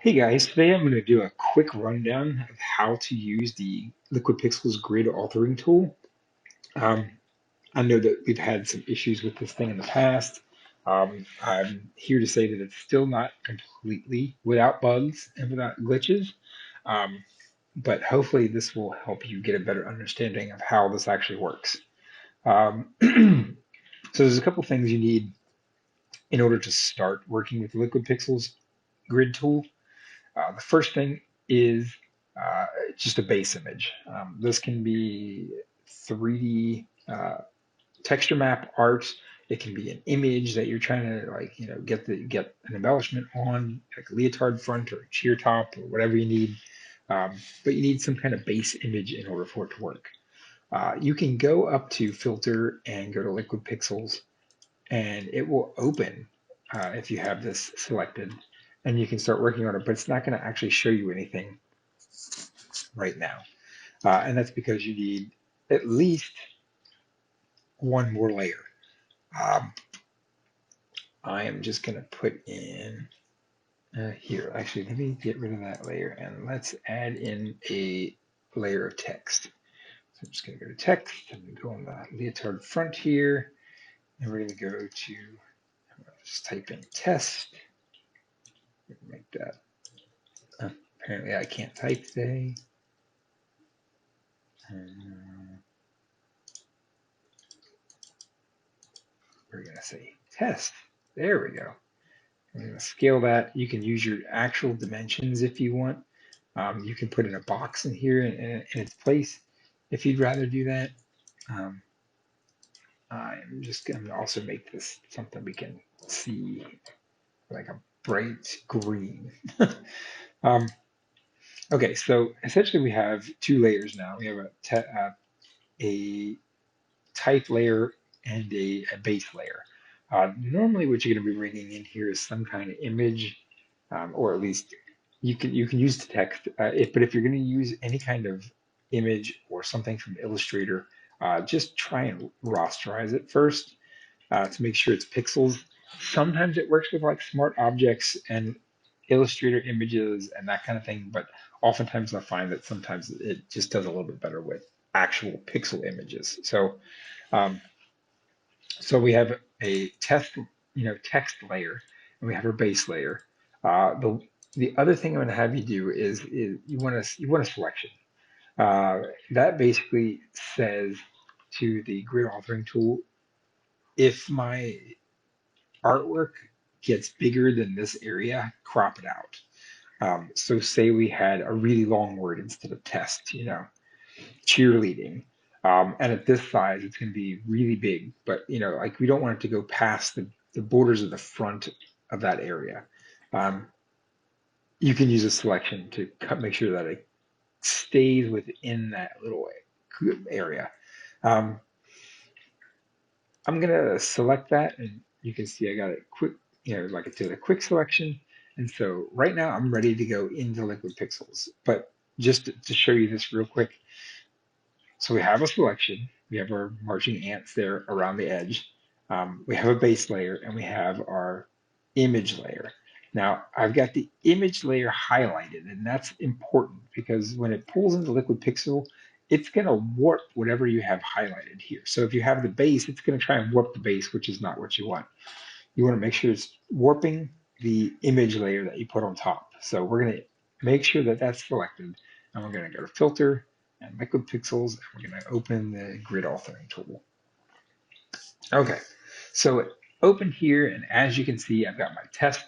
Hey guys, today I'm going to do a quick rundown of how to use the LiquidPixels Grid Authoring tool. Um, I know that we've had some issues with this thing in the past. I'm here to say that it's still not completely without bugs and without glitches, um, but hopefully this will help you get a better understanding of how this actually works. So there's a couple things you need in order to start working with the LiquidPixels Grid tool. The first thing is just a base image. This can be 3D texture map art. It can be an image that you're trying to get an embellishment on, like a leotard front or a cheer top or whatever you need. But you need some kind of base image in order for it to work. You can go up to filter and go to liquid pixels, and it will open if you have this selected, and you can start working on it, but it's not going to actually show you anything right now. And that's because you need at least one more layer. Um, I am just going to put in here. Actually, let me get rid of that layer and let's add in a layer of text. So I'm just going to go to text and go on the leotard front here. And we're going to go to, I'm going to just type in test. Make that. Apparently, I can't type today. We're going to say test. There we go. I'm going to scale that. You can use your actual dimensions if you want. You can put in a box in here in its place if you'd rather do that. Um, I'm just going to also make this something we can see, like a bright green. um, okay, so essentially we have two layers now. We have a type layer and a base layer. Normally, what you're going to be bringing in here is some kind of image, or at least you can use the text. But if you're going to use any kind of image or something from Illustrator, just try and rasterize it first to make sure it's pixels. Sometimes it works with like smart objects and Illustrator images and that kind of thing, but oftentimes I find that sometimes it just does a little bit better with actual pixel images. Um, so we have a text layer, and we have our base layer. The other thing I'm going to have you do is you want a selection. That basically says to the grid authoring tool, if my artwork gets bigger than this area, crop it out. So say we had a really long word instead of test, cheerleading. And at this size, it's going to be really big, but like we don't want it to go past the borders of the front of that area. Um, you can use a selection to make sure that it stays within that little area. Um, I'm going to select that, and you can see I got it quick, like I did a quick selection. And so right now I'm ready to go into Liquid Pixels. But just to show you this real quick, so we have a selection. We have our marching ants there around the edge. We have a base layer and we have our image layer. Now I've got the image layer highlighted, and that's important because when it pulls into Liquid Pixel, it's going to warp whatever you have highlighted here. So if you have the base, it's going to try and warp the base, which is not what you want. You want to make sure it's warping the image layer that you put on top. So we're going to make sure that that's selected, and we're going to go to filter and liquid pixels, and we're going to open the grid authoring tool. Okay, so open here, and as you can see, I've got my test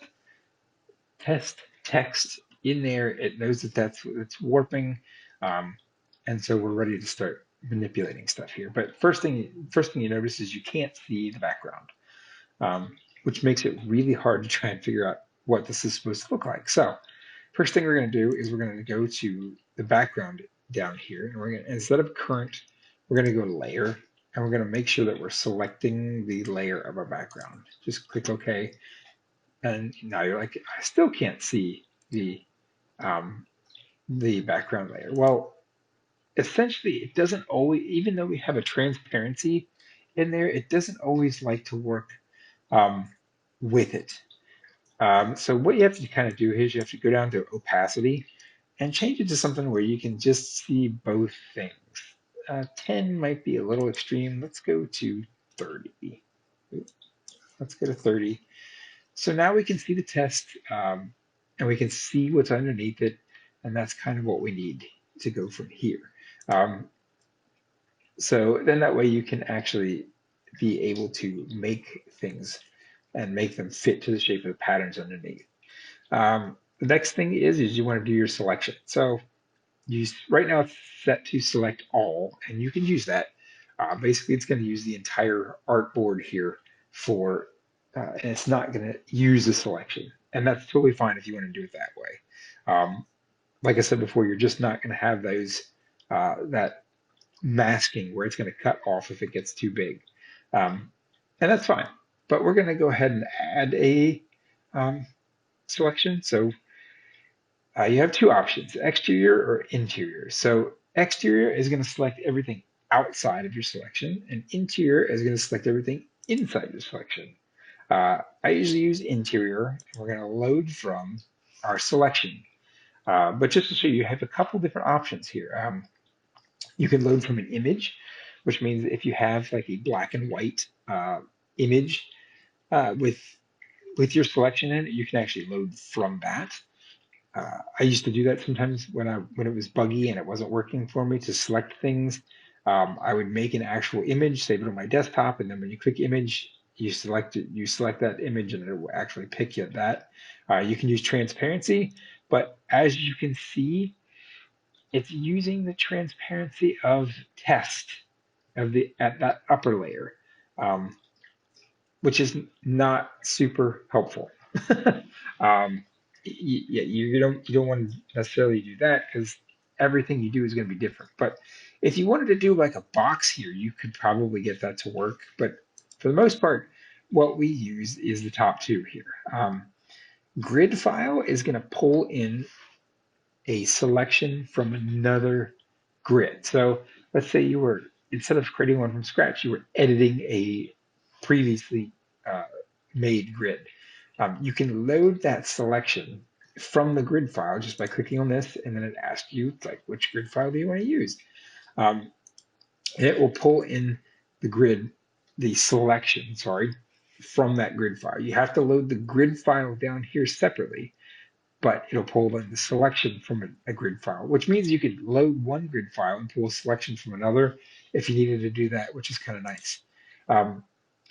text in there. It knows that it's warping, um, and so we're ready to start manipulating stuff here. But first thing you notice is you can't see the background, which makes it really hard to try and figure out what this is supposed to look like. So first thing we're going to do is we're going to go to the background down here, and we're going to, instead of current, we're going to go to layer, and we're going to make sure that we're selecting the layer of our background. Just click OK, and now you're like, I still can't see um, the background layer. Well, essentially, it doesn't always, even though we have a transparency in there, it doesn't always like to work um, with it. So what you have to kind of do is you have to go down to opacity and change it to something where you can just see both things. 10 might be a little extreme. Let's go to 30. Let's go to 30. So now we can see the test and we can see what's underneath it. And that's kind of what we need to go from here. Um, so then that way you can actually be able to make things and make them fit to the shape of the patterns underneath. The next thing is you want to do your selection. So right now it's set to select all, and you can use that. Basically, it's going to use the entire artboard here for, and it's not going to use the selection, and that's totally fine if you want to do it that way. Like I said before, you're just not going to have those that masking where it's going to cut off if it gets too big, um, and that's fine. But we're going to go ahead and add a um, selection. So you have two options, exterior or interior. So exterior is going to select everything outside of your selection, and interior is going to select everything inside your selection. I usually use interior, and we're going to load from our selection. But just to show you, you have a couple different options here. You can load from an image, which means if you have like a black and white image with your selection in it, you can actually load from that. I used to do that sometimes when it was buggy and it wasn't working for me to select things. I would make an actual image, save it on my desktop, and then when you click image, you select that image, and it will actually pick you that. You can use transparency, but as you can see, it's using the transparency of test of the at that upper layer, um, which is not super helpful. um, you don't want to necessarily do that because everything you do is going to be different. But if you wanted to do like a box here, you could probably get that to work. But for the most part, what we use is the top two here. Grid file is going to pull in a selection from another grid. So let's say you were, instead of creating one from scratch, you were editing a previously uh, made grid. You can load that selection from the grid file just by clicking on this, and then it asks you, like, which grid file do you want to use? Um, and it will pull in the grid, the selection, sorry, from that grid file. You have to load the grid file down here separately, but it'll pull in the selection from a grid file, which means you could load one grid file and pull a selection from another if you needed to do that, which is kind of nice. Um,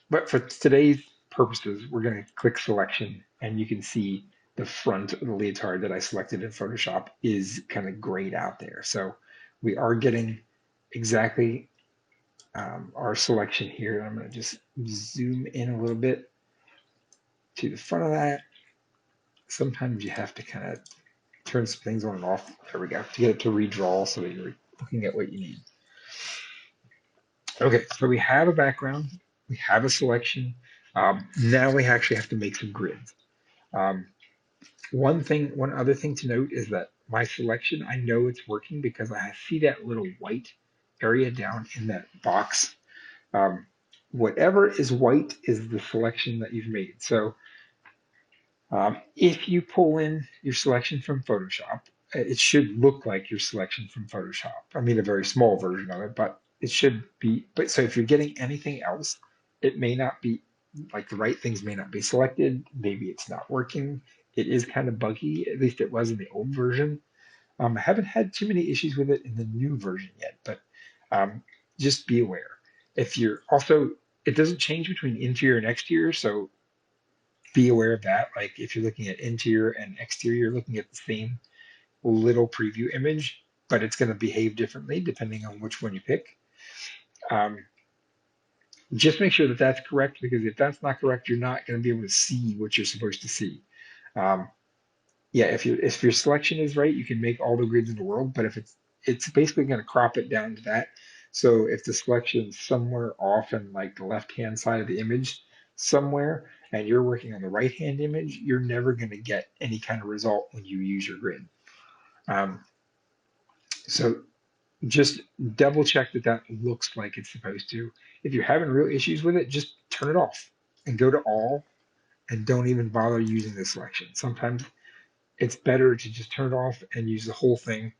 but for today's purposes, we're going to click selection, and you can see the front of the leotard that I selected in Photoshop is kind of grayed out there. So we are getting exactly our selection here. I'm going to just zoom in a little bit to the front of that. Sometimes you have to kind of turn some things on and off. There we go, to get it to redraw so that you're looking at what you need. Okay, so we have a background, we have a selection. Now we actually have to make some grids. Um, one other thing to note is that my selection, I know it's working because I see that little white area down in that box. Um, Whatever is white is the selection that you've made. So if you pull in your selection from Photoshop, it should look like your selection from Photoshop. I mean, a very small version of it, but it should be. But so if you're getting anything else, it may not be like the right things may not be selected. Maybe it's not working. It is kind of buggy. At least it was in the old version. I haven't had too many issues with it in the new version yet, but just be aware. If you're also, it doesn't change between interior and exterior, so be aware of that. Like if you're looking at interior and exterior, you're looking at the same little preview image, but it's going to behave differently depending on which one you pick. Um, just make sure that that's correct, because if that's not correct, you're not going to be able to see what you're supposed to see. Um, yeah, if your selection is right, you can make all the grids in the world, but if it's basically going to crop it down to that. So if the selection is somewhere off in like the left hand side of the image somewhere, and you're working on the right hand image, you're never going to get any kind of result when you use your grid. So just double check that that looks like it's supposed to. If you're having real issues with it, just turn it off and go to all, and don't even bother using the selection. Sometimes it's better to just turn it off and use the whole thing,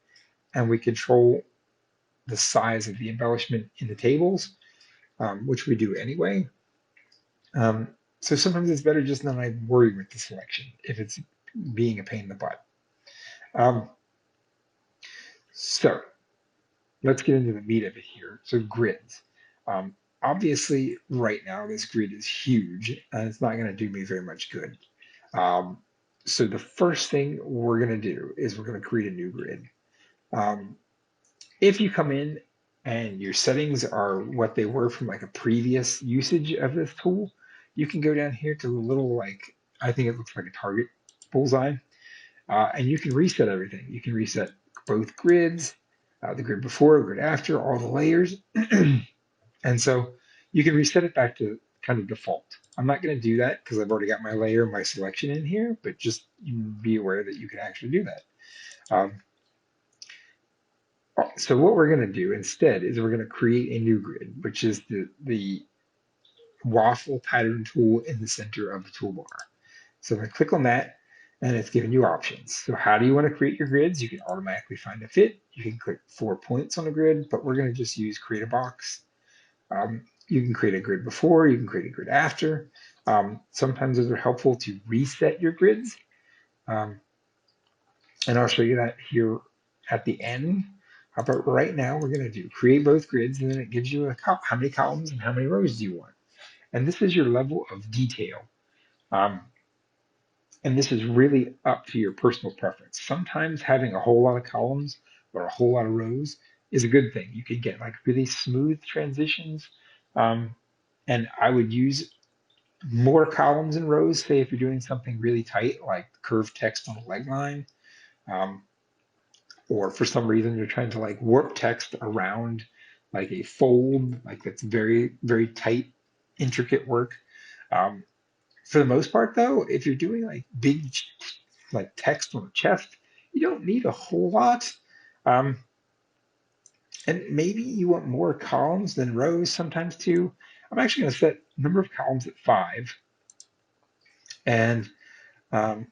and we control the size of the embellishment in the tables, which we do anyway. Um, so sometimes it's better just not like worry with the selection if it's being a pain in the butt. Um, so let's get into the meat of it here. So grids. Obviously, right now this grid is huge and it's not going to do me very much good. Um, so the first thing we're going to do is we're going to create a new grid. Um, if you come in and your settings are what they were from like a previous usage of this tool, you can go down here to the little like, I think it looks like a target bullseye, and you can reset everything. You can reset both grids, the grid before, the grid after, all the layers. And so you can reset it back to kind of default. I'm not going to do that because I've already got my layer and my selection in here, but just be aware that you can actually do that. So what we're going to do instead is we're going to create a new grid, which is the waffle pattern tool in the center of the toolbar. So I'm going to click on that and it's giving you options. So how do you want to create your grids? You can automatically find a fit. You can click 4 points on a grid, but we're going to just use create a box. You can create a grid before, you can create a grid after. Sometimes those are helpful to reset your grids. Um, and I'll show you that here at the end. But right now we're going to do create both grids, and then it gives you how many columns and how many rows do you want. And this is your level of detail. Um, and this is really up to your personal preference. Sometimes having a whole lot of columns or a whole lot of rows is a good thing. You could get like really smooth transitions. Um, and I would use more columns and rows, say if you're doing something really tight, like curved text on a leg line, um, or for some reason you're trying to like warp text around like a fold, like that's very, very tight, intricate work. Um, for the most part, though, if you're doing like big like text on a chest, you don't need a whole lot. Um, and maybe you want more columns than rows sometimes too. I'm actually going to set number of columns at 5, and um,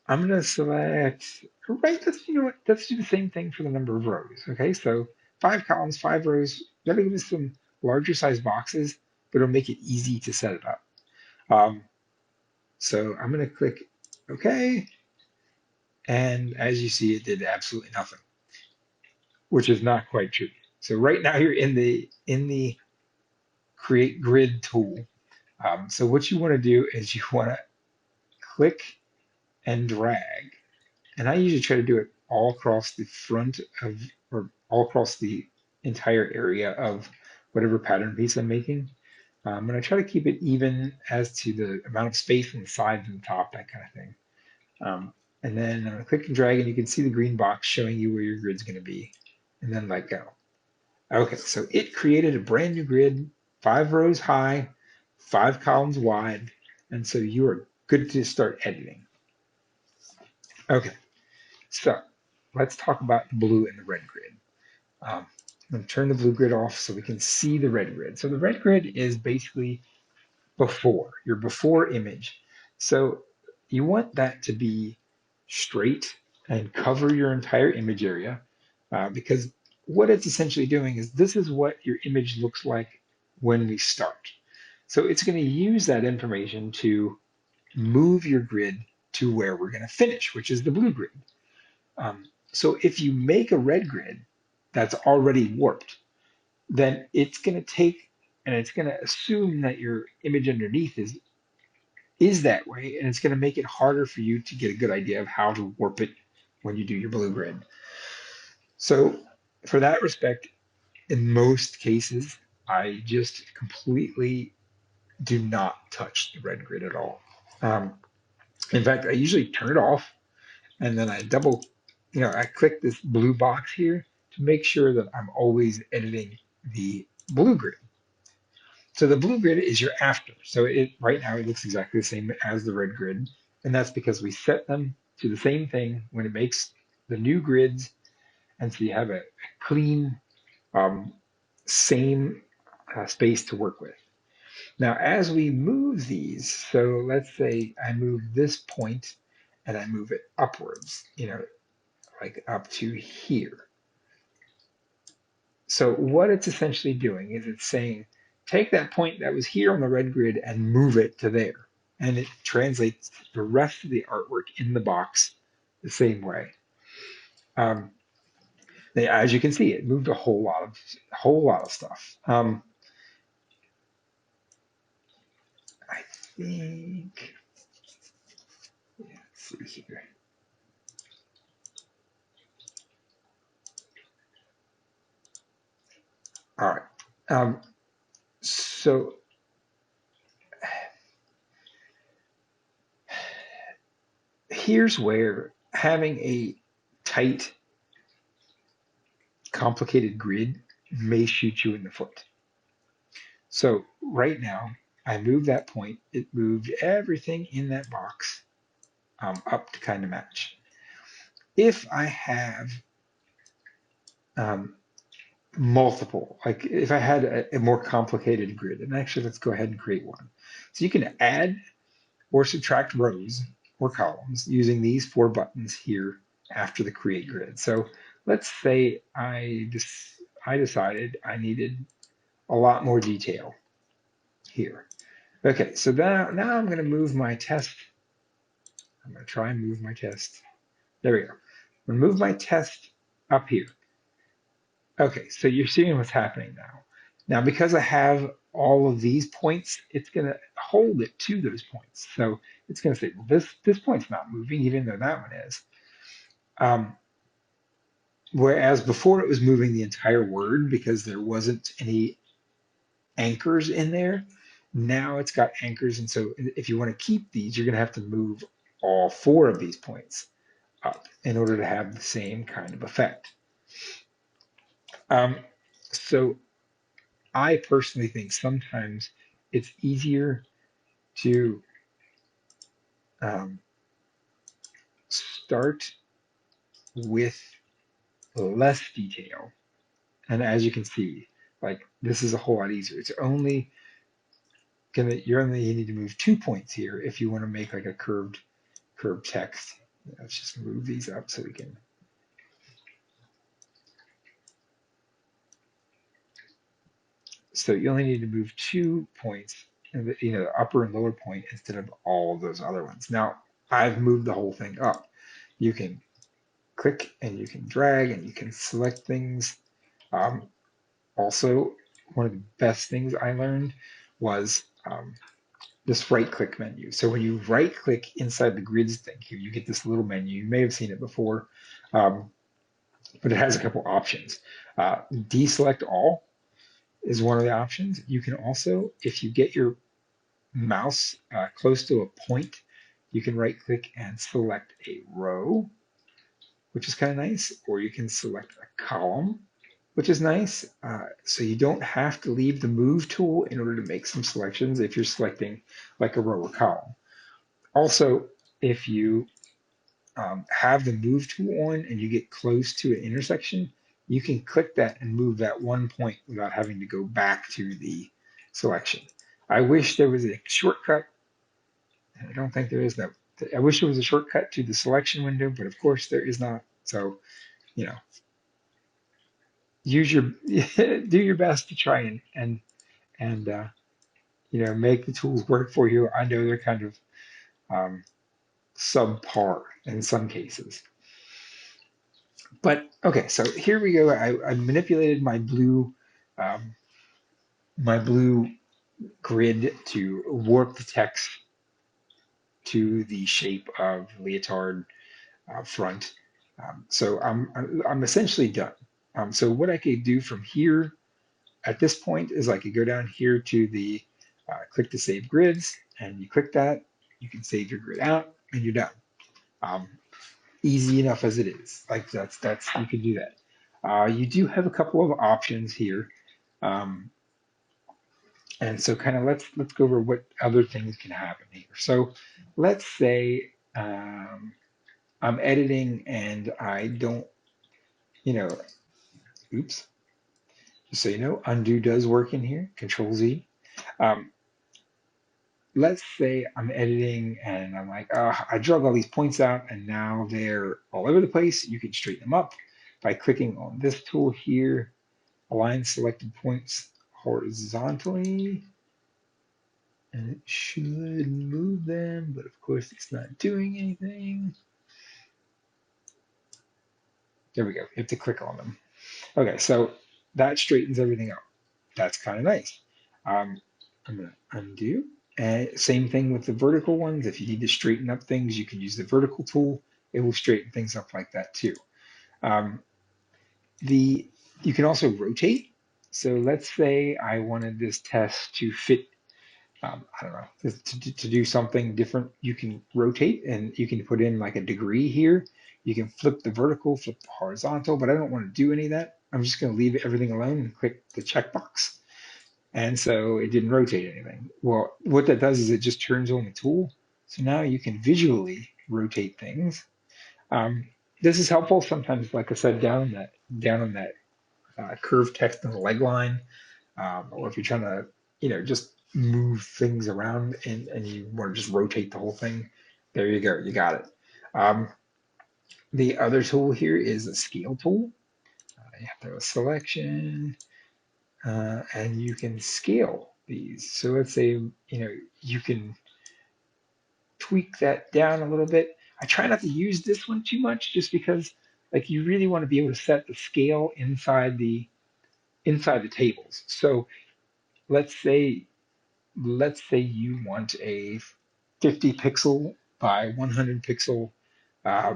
I'm going to select, right, let's, you know what, let's do the same thing for the number of rows. Okay, so 5 columns, 5 rows, that'll give us some larger size boxes, but it'll make it easy to set it up. So I'm going to click OK, and as you see, it did absolutely nothing, which is not quite true. So right now you're in the create grid tool. So what you want to do is you want to click and drag. And I usually try to do it all across the front of, or all across the entire area of whatever pattern piece I'm making. And I try to keep it even as to the amount of space on the sides and the top, that kind of thing. And then I'm going to click and drag, and you can see the green box showing you where your grid's going to be, and then let go. Okay, so it created a brand new grid, 5 rows high, 5 columns wide, and so you are good to start editing. Okay, so let's talk about the blue and the red grid. I'm going to turn the blue grid off so we can see the red grid. So the red grid is basically your before image. So you want that to be straight and cover your entire image area, because what it's essentially doing is this is what your image looks like when we start. So it's going to use that information to move your grid to where we're going to finish, which is the blue grid. So if you make a red grid that's already warped, then it's going to take and it's going to assume that your image underneath is that way, and it's going to make it harder for you to get a good idea of how to warp it when you do your blue grid. So for that respect, in most cases, I just completely do not touch the red grid at all. In fact, I usually turn it off, and then I click this blue box here to make sure that I'm always editing the blue grid. So the blue grid is your after. So right now it looks exactly the same as the red grid, and that's because we set them to the same thing when it makes the new grids, and so you have a clean, um, same space to work with. Now, as we move these, so let's say I move this point and I move it upwards, like up to here. So what it's essentially doing is it's saying, take that point that was here on the red grid and move it to there. And it translates the rest of the artwork in the box the same way. Um, as you can see, it moved a whole lot of stuff. I think, let's see here. All right. So here's where having a tight, complicated grid may shoot you in the foot. So right now, I moved that point. It moved everything in that box up to kind of match. If I have um, multiple, like if I had a more complicated grid, and actually let's go ahead and create one. So you can add or subtract rows or columns using these four buttons here after the create grid. So let's say I decided I needed a lot more detail here. Okay, so now I'm going to move my test. I'm going to try and move my test. There we go. I'm going to move my test up here. Okay, so you're seeing what's happening now. Now, because I have all of these points, it's going to hold it to those points. So it's going to say, well, this point's not moving, even though that one is. Um, whereas before it was moving the entire word because there wasn't any anchors in there. Now it's got anchors, and so if you want to keep these, you're going to have to move all four of these points up in order to have the same kind of effect. So I personally think sometimes it's easier to start with less detail. And as you can see, like this is a whole lot easier. It's only you need to move 2 points here if you want to make like a curved text. Let's just move these up so we can. So you only need to move 2 points, the upper and lower point instead of all of those other ones. Now I've moved the whole thing up. You can click and you can drag and you can select things. Also, one of the best things I learned was this right click menu. So when you right click inside the grids thing here, you get this little menu. You may have seen it before, but it has a couple options. Deselect all is one of the options. You can also, if you get your mouse close to a point, you can right click and select a row, which is kind of nice, or you can select a column, which is nice. So you don't have to leave the move tool in order to make some selections if you're selecting like a row or column. Also, if you have the move tool on and you get close to an intersection, you can click that and move that 1 point without having to go back to the selection. I wish there was a shortcut. I don't think there is that. I wish there was a shortcut to the selection window, but of course there is not. So, you know, use your do your best to try and make the tools work for you. I know they're kind of um, subpar in some cases. But okay, so here we go. I manipulated um, my blue grid to warp the text to the shape of leotard front. So I'm essentially done. So what I could do from here at this point is I could go down here to the click to save grids, and you click that, you can save your grid out, and you're done. Um, Easy enough as it is. Like that's you can do that. You do have a couple of options here, um, and so kind of let's go over what other things can happen here. So let's say I'm editing and I don't, you know, oops. Just so you know, undo does work in here. Control Z. Um, let's say I'm editing and I'm like, I drug all these points out and now they're all over the place. You can straighten them up by clicking on this tool here, align selected points horizontally, and it should move them, but of course it's not doing anything. There we go. You have to click on them. Okay, so that straightens everything out. That's kind of nice. Um, I'm going to undo. And same thing with the vertical ones. If you need to straighten up things, you can use the vertical tool. It will straighten things up like that too. Um, the You can also rotate. So let's say I wanted this test to fit, I don't know, to do something different. You can rotate and you can put in like a degree here. You can flip the vertical, flip the horizontal, but I don't want to do any of that. I'm just going to leave everything alone and click the checkbox. And so it didn't rotate anything. Well, what that does is it just turns on the tool. So now you can visually rotate things. Um, this is helpful sometimes, like I said, down on that curved text on the leg line, or if you're trying to, just move things around and you want to just rotate the whole thing. There you go, you got it. Um, the other tool here is a scale tool. You have to have a selection, and you can scale these. So let's say, you can tweak that down a little bit. I try not to use this one too much just because like you really want to be able to set the scale inside the tables. So let's say let's say you want a 50 pixel by 100 pixel uh,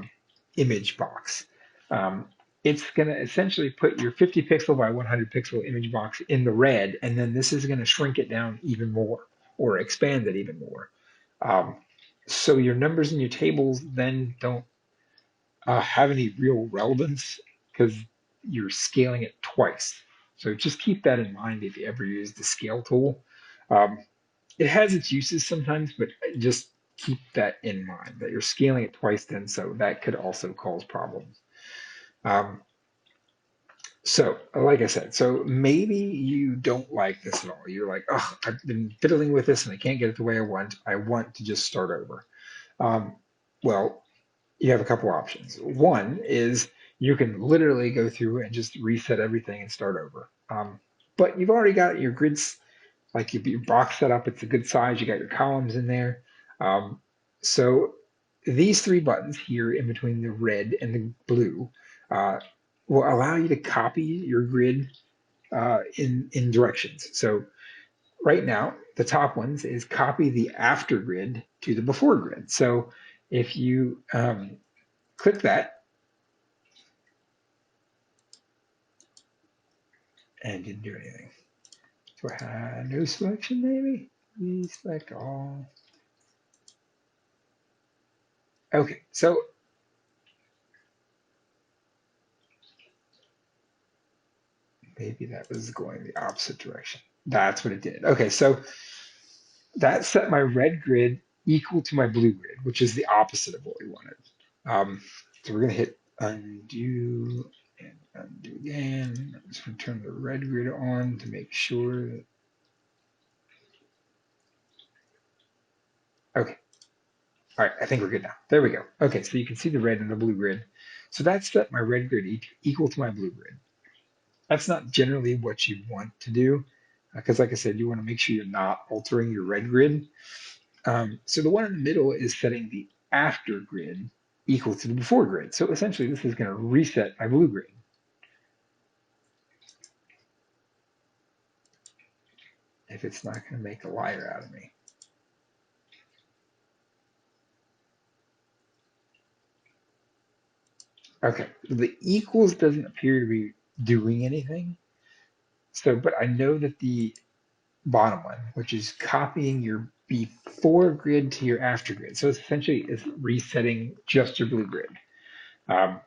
image box. Um, it's going to essentially put your 50 pixel by 100 pixel image box in the red, and then this is going to shrink it down even more or expand it even more. Um, so your numbers in your tables then don't have any real relevance because you're scaling it twice. So just keep that in mind if you ever use the scale tool. Um, it has its uses sometimes, but just keep that in mind that you're scaling it twice then, so that could also cause problems. Um, so, like I said, so maybe you don't like this at all. You're like, oh, I've been fiddling with this and I can't get it the way I want. I want to just start over. Um, well, you have a couple options. One is you can literally go through and just reset everything and start over. But you've already got your grids, like your box set up. It's a good size. You got your columns in there. Um, so these three buttons here in between the red and the blue uh, will allow you to copy your grid in directions. So right now, the top ones is copy the after grid to the before grid. So if you click that and didn't do anything. So I had no selection maybe? Please select all. Okay, so maybe that was going the opposite direction. That's what it did. Okay, so that set my red grid equal to my blue grid, which is the opposite of what we wanted. So we're gonna hit undo and undo again. I'm just gonna turn the red grid on to make sure that, okay, all right, I think we're good now. There we go. Okay, so you can see the red and the blue grid. So that set my red grid equal to my blue grid. That's not generally what you want to do, because like I said, you want to make sure you're not altering your red grid. So the one in the middle is setting the after grid equal to the before grid. So essentially, this is going to reset my blue grid. If it's not going to make a liar out of me. Okay, the equals doesn't appear to be doing anything. So, but I know that the bottom one, which is copying your before grid to your after grid. So essentially, it's resetting just your blue grid. Um,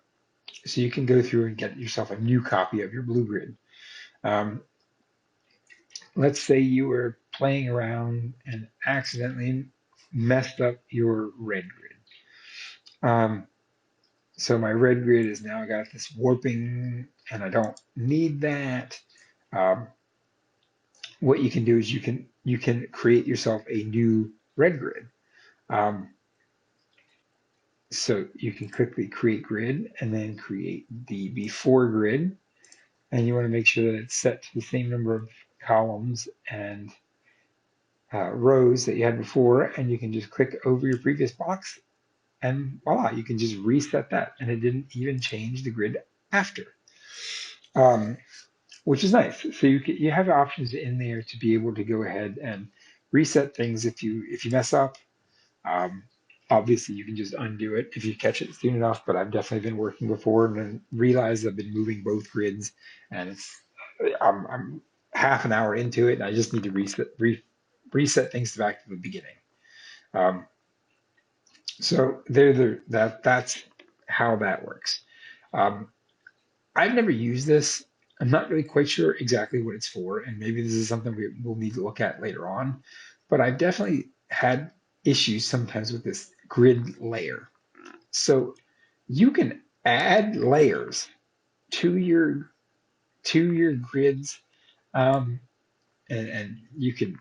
so you can go through and get yourself a new copy of your blue grid. Um, let's say you were playing around and accidentally messed up your red grid. So my red grid is now got this warping and I don't need that. Um, what you can do is you can create yourself a new red grid. Um, so you can click the create grid and then create the before grid. And you want to make sure that it's set to the same number of columns and rows that you had before. And you can just click over your previous box and voila, you can just reset that. And it didn't even change the grid after, um, which is nice. So you have options in there to be able to go ahead and reset things if you mess up. Um, Obviously, you can just undo it if you catch it soon enough, but I've definitely been working before and then realized I've been moving both grids, and I'm half an hour into it, and I just need to reset things back to the beginning. Um, so that's how that works. Um, I've never used this. I'm not really quite sure exactly what it's for, and maybe this is something we'll need to look at later on. But I've definitely had issues sometimes with this grid layer. So you can add layers to your grids, um, and you can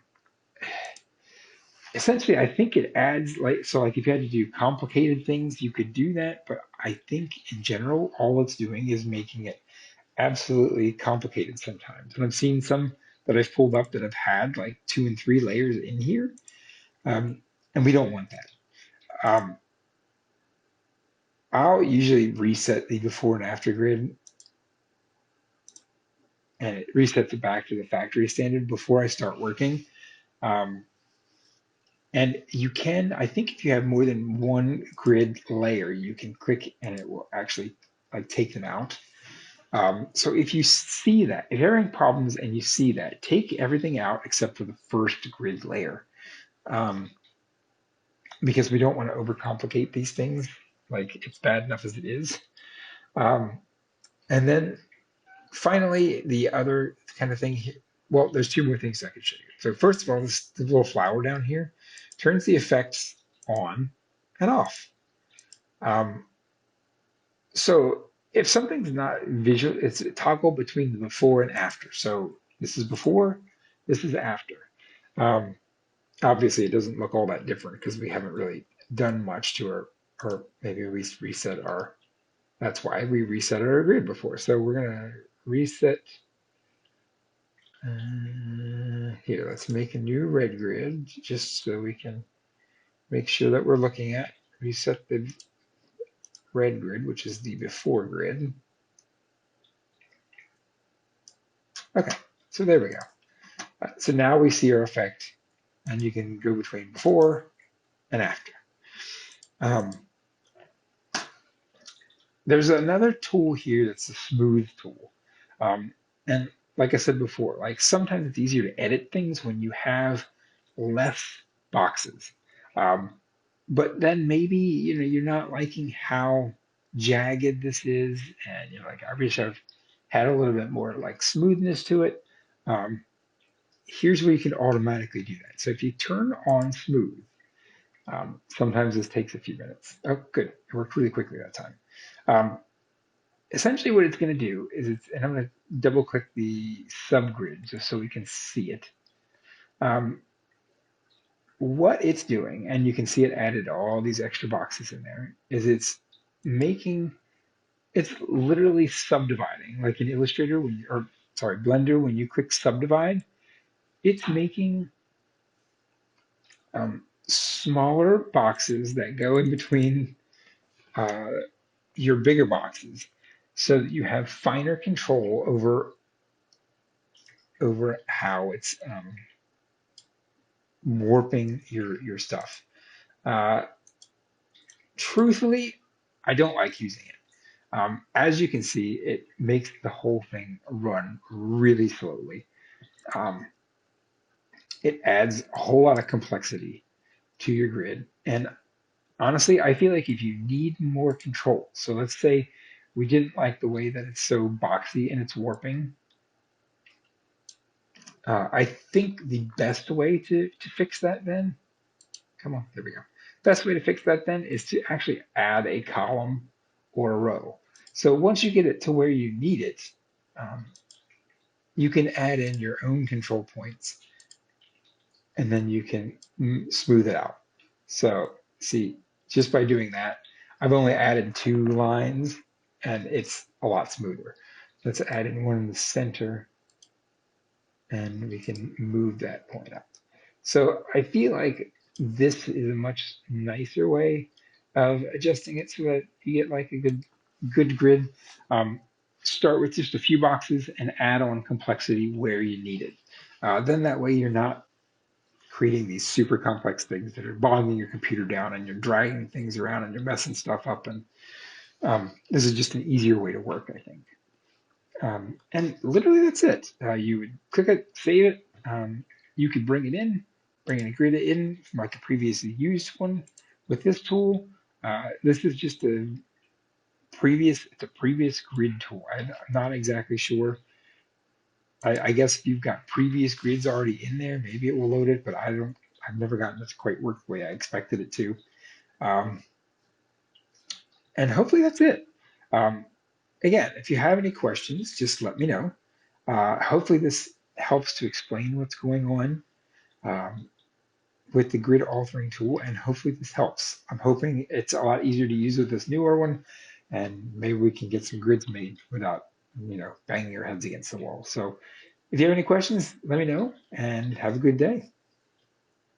essentially, I think it adds like if you had to do complicated things, you could do that. But I think in general, all it's doing is making it absolutely complicated sometimes. And I've seen some that I've pulled up that have had like 2 and 3 layers in here, um, and we don't want that. Um, I'll usually reset the before and after grid, and it resets it back to the factory standard before I start working. Um, and you can, I think if you have more than one grid layer, you can click and it will actually like take them out. So if you see that, if you're having problems and you see that, take everything out except for the first grid layer, um, because we don't want to overcomplicate these things. Like it's bad enough as it is. Um, and then finally, the other kind of thing here, well, there's 2 more things I could show you. So first of all, this little flower down here turns the effects on and off. Um, so if something's not visual, it's a toggle between the before and after. So this is before, this is after. Um, Obviously, it doesn't look all that different because we haven't really done much to or maybe we reset our, that's why we reset our grid before. So we're gonna reset. Here, let's make a new red grid just so we can make sure that we're looking at reset the red grid, which is the before grid. Okay, so there we go. So now we see our effect, and you can go between before and after. Um, there's another tool here that's a smooth tool. Um, and like I said before, like sometimes it's easier to edit things when you have less boxes. Um, but then maybe you're not liking how jagged this is, and you're like, I wish I've had a little bit more like smoothness to it. Um, Here's where you can automatically do that. So if you turn on smooth, sometimes this takes a few minutes. Oh, good. It worked really quickly that time. Um, Essentially what it's going to do is and I'm going to double click the subgrid just so we can see it. Um, what it's doing, and you can see it added all these extra boxes in there, is it's literally subdividing, like in Illustrator, or sorry, Blender, when you click subdivide, it's making smaller boxes that go in between uh, your bigger boxes so that you have finer control over how it's warping your stuff. Uh, Truthfully, I don't like using it. As you can see, it makes the whole thing run really slowly. Um, it adds a whole lot of complexity to your grid. And honestly, I feel like if you need more control, so let's say we didn't like the way that it's so boxy and it's warping, I think the best way to fix that then, come on, there we go. Best way to fix that then is to actually add a column or a row. So once you get it to where you need it, um, you can add in your own control points and then you can smooth it out. So see, just by doing that, I've only added 2 lines and it's a lot smoother. Let's add in one in the center and we can move that point up. So I feel like this is a much nicer way of adjusting it so that you get like a good grid. Um, Start with just a few boxes and add on complexity where you need it. Then that way you're not creating these super complex things that are bogging your computer down and you're dragging things around and you're messing stuff up. And this is just an easier way to work, I think. And literally that's it. You would click it, save it. You could bring in a grid in from like a previously used one with this tool. This is just it's a previous grid tool. I'm not exactly sure. I guess if you've got previous grids already in there, maybe it will load it, but I've never gotten it to quite work the way I expected it to. Um, and hopefully that's it. Um, Again, if you have any questions, just let me know. Hopefully this helps to explain what's going on um, with the grid authoring tool, and hopefully this helps. I'm hoping it's a lot easier to use with this newer one, and maybe we can get some grids made without, banging your heads against the wall. So if you have any questions, let me know, and have a good day.